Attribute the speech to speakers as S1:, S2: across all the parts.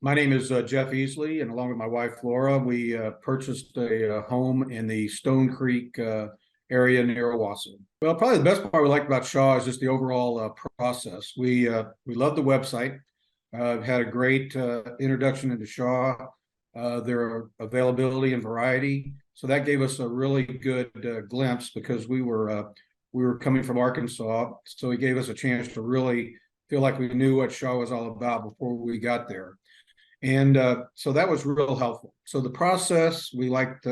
S1: My name is Jeff Easley, and along with my wife Laura, we purchased a home in the Stone Creek area near Owasso. Well, probably the best part we like about Shaw is just the overall process. We love the website. Had a great introduction into Shaw, their availability and variety. So that gave us a really good glimpse because we were coming from Arkansas, so he gave us a chance to really feel like we knew what Shaw was all about before we got there. And so that was real helpful. So the process, we liked,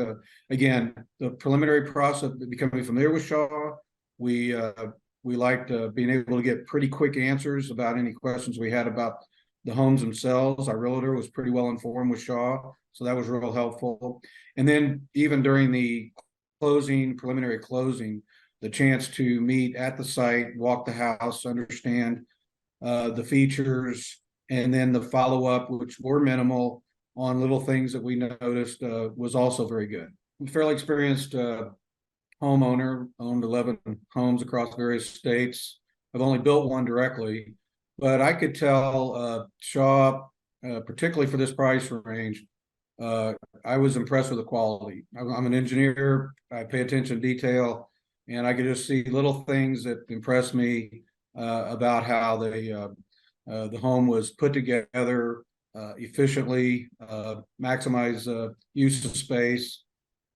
S1: again, the preliminary process, becoming familiar with Shaw. We uh, we liked being able to get pretty quick answers about any questions we had about the homes themselves. Our realtor was pretty well informed with Shaw, so that was real helpful. And then even during the preliminary closing, the chance to meet at the site, walk the house, understand the features, and then the follow up, which were minimal on little things that we noticed, was also very good. I'm a fairly experienced homeowner, owned 11 homes across various states. I've only built one directly, but I could tell Shaw, particularly for this price range, uh, I was impressed with the quality. I'm an engineer, I pay attention to detail, and I could just see little things that impressed me about how the home was put together efficiently, maximize use of space.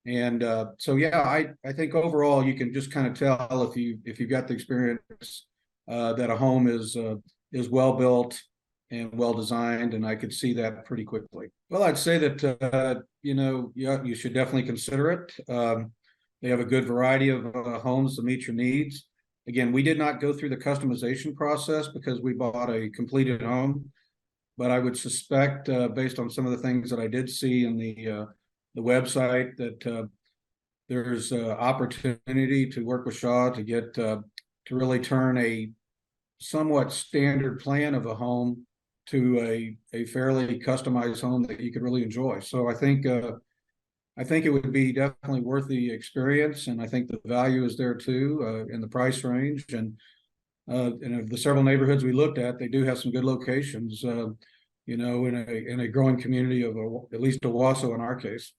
S1: And so, yeah, I think overall you can just kind of tell if you've got the experience that a home is well built and well designed, and I could see that pretty quickly. Well, I'd say that yeah, you should definitely consider it. They have a good variety of homes to meet your needs. Again, we did not go through the customization process because we bought a completed home, but I would suspect, based on some of the things that I did see in the website, that there's opportunity to work with Shaw to get to really turn a somewhat standard plan of a home to a fairly customized home that you could really enjoy. So I think it would be definitely worth the experience, and I think the value is there too, in the price range. And of the several neighborhoods we looked at, they do have some good locations. In a growing community of at least Owasso in our case.